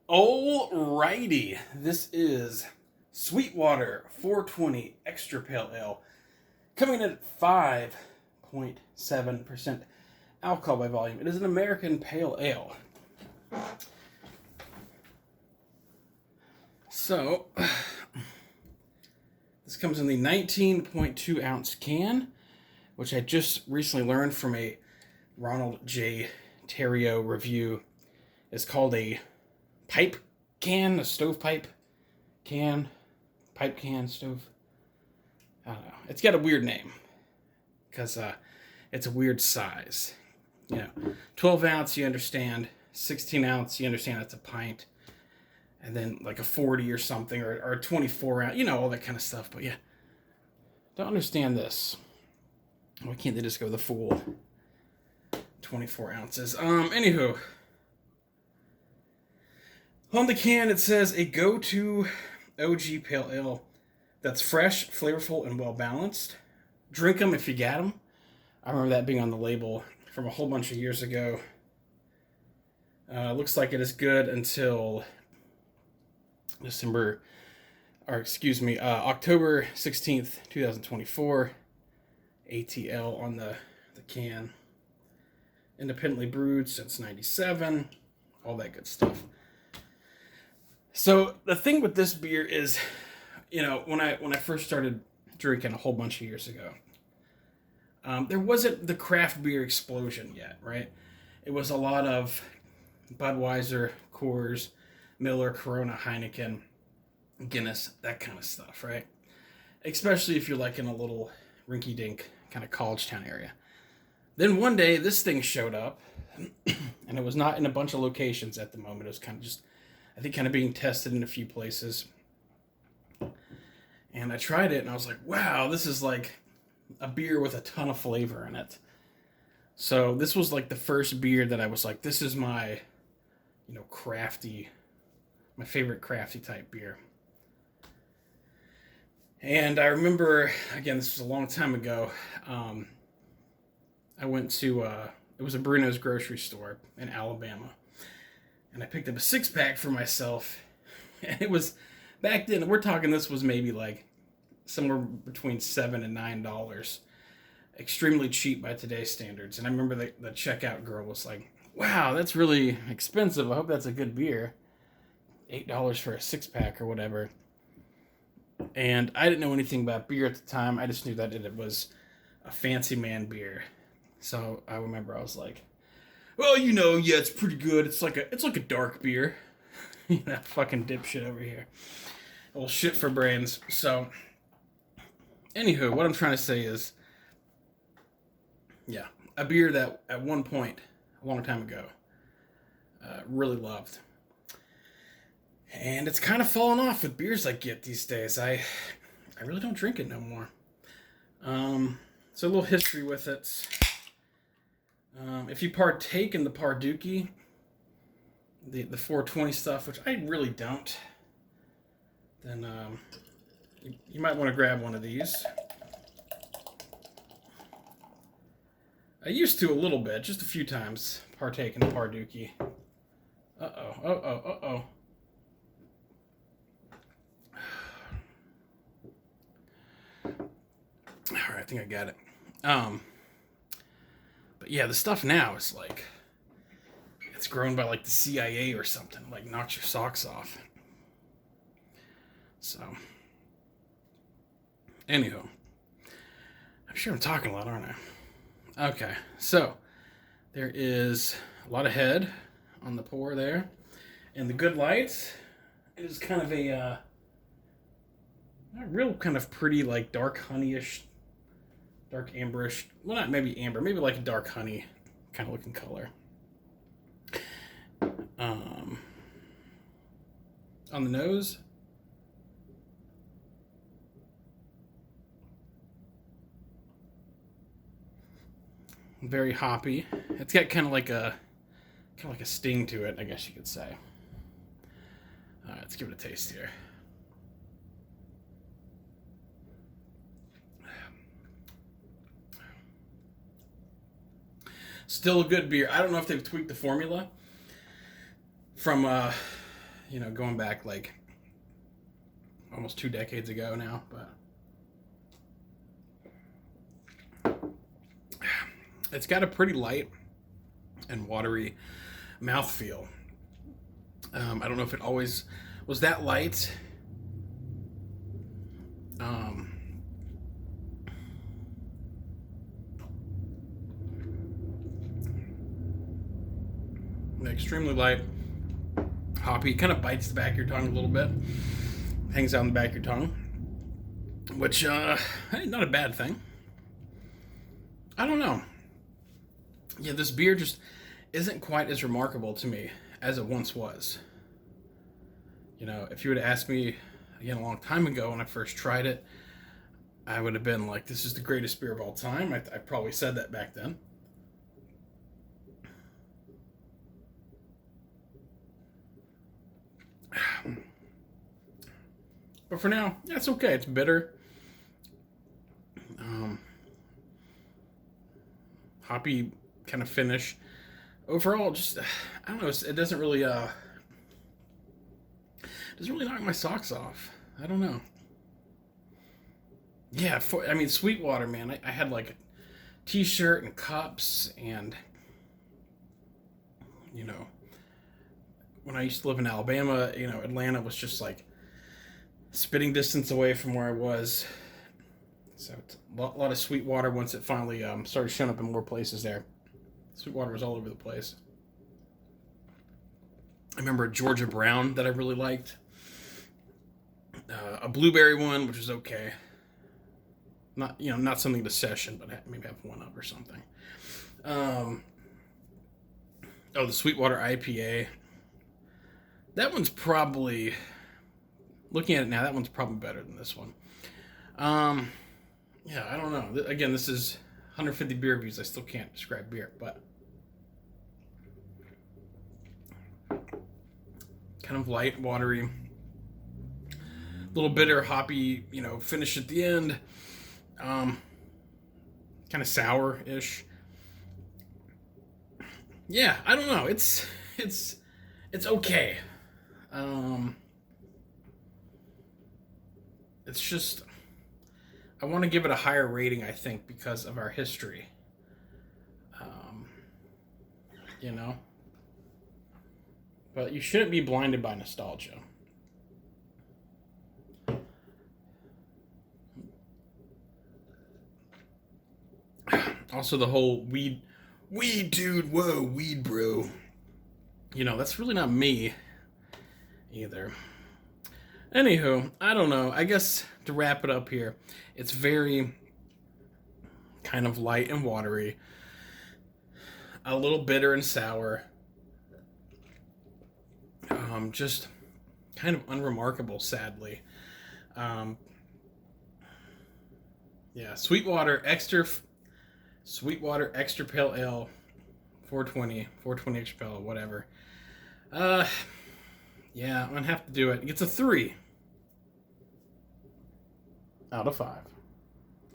Alrighty, this is Sweetwater 420 Extra Pale Ale, coming in at 5.7% alcohol by volume. It is an American Pale Ale. So, this comes in the 19.2 ounce can, which I just recently learned from a Ronald J. Terrio review. It's called a pipe can, a stovepipe can, pipe can, stove. I don't know. It's got a weird name because it's a weird size. 12 ounce, you understand. 16 ounce, you understand that's a pint. And then like a 40 or something, or a 24 ounce, all that kind of stuff. But yeah, don't understand this. Why can't they just go the full 24 ounces? Anywho. On the can, it says a go-to OG Pale Ale that's fresh, flavorful, and well-balanced. Drink them if you got them. I remember that being on the label from a whole bunch of years ago. Looks like it is good until October 16th, 2024. ATL on the can. Independently brewed since 97. All that good stuff. So the thing with this beer is, when I first started drinking a whole bunch of years ago, there wasn't the craft beer explosion yet, right? It was a lot of Budweiser, Coors, Miller, Corona, Heineken, Guinness, that kind of stuff, right? Especially if you're like in a little rinky-dink kind of college town area. Then one day this thing showed up, and it was not in a bunch of locations at the moment. It was kind of just, I think, kind of being tested in a few places. And I tried it, and I was like, wow, this is like a beer with a ton of flavor in it. So this was like the first beer that I was like, this is my, crafty, my favorite crafty type beer. And I remember, again, this was a long time ago, I went to, it was a Bruno's grocery store in Alabama. And I picked up a 6-pack for myself. And it was, back then, we're talking this was maybe like somewhere between $7 and $9. Extremely cheap by today's standards. And I remember the checkout girl was like, wow, that's really expensive. I hope that's a good beer. $8 for a 6-pack or whatever. And I didn't know anything about beer at the time. I just knew that it was a fancy man beer. So I remember I was like, well, yeah, it's pretty good. It's like a dark beer. That fucking dipshit over here. Well, shit for brains. So, anywho, what I'm trying to say is, yeah, a beer that at one point, a long time ago, really loved. And it's kind of fallen off with beers I get these days. I really don't drink it no more. So a little history with it. If you partake in the Pardookie, the 420 stuff, which I really don't, then you might want to grab one of these. I used to a little bit, just a few times, partake in the Pardookie. Uh-oh. Alright, I think I got it. But yeah, the stuff now is like, it's grown by like the CIA or something. Like, knocks your socks off. So, anywho. I'm sure I'm talking a lot, aren't I? Okay, so, there is a lot of head on the pour there. And the Good Light is kind of a real kind of pretty, like, dark honeyish, dark amberish, well, not maybe amber, maybe like a dark honey kind of looking color. On the nose, very hoppy. It's got kind of like a sting to it, I guess you could say. All right, let's give it a taste here. Still a good beer. I don't know if they've tweaked the formula from going back like almost 2 decades ago now, but it's got a pretty light and watery mouthfeel. I don't know if it always was that light. Extremely light, hoppy, kind of bites the back of your tongue a little bit, hangs out in the back of your tongue, which not a bad thing. I don't know. Yeah, this beer just isn't quite as remarkable to me as it once was. If you would have asked me again a long time ago when I first tried it, I would have been like, this is the greatest beer of all time. I probably said that back then. But for now, yeah, it's okay. It's bitter. Hoppy kind of finish. Overall, just, I don't know, it doesn't really knock my socks off. I don't know. Yeah, Sweetwater, man. I had like a t-shirt and cups, and when I used to live in Alabama, Atlanta was just like spitting distance away from where I was. So it's a lot of Sweetwater once it finally started showing up in more places there. Sweetwater was all over the place. I remember a Georgia Brown that I really liked. A blueberry one, which was okay. Not something to session, but maybe have one up or something. The Sweetwater IPA. That one's probably, looking at it now, that one's probably better than this one. Yeah, I don't know. Again, this is 150 beer reviews. I still can't describe beer, but kind of light, watery, little bitter, hoppy, finish at the end. Kind of sour-ish. Yeah, I don't know. It's okay. It's just, I want to give it a higher rating, I think, because of our history. But you shouldn't be blinded by nostalgia. Also, the whole weed dude, whoa, weed bro. That's really not me either. Anywho, I don't know. I guess to wrap it up here, it's very kind of light and watery, a little bitter and sour, just kind of unremarkable, sadly. Yeah, Sweetwater Extra Pale Ale, 420 Extra Pale Ale, whatever. Yeah, I'm gonna have to do it. It's a 3 out of 5.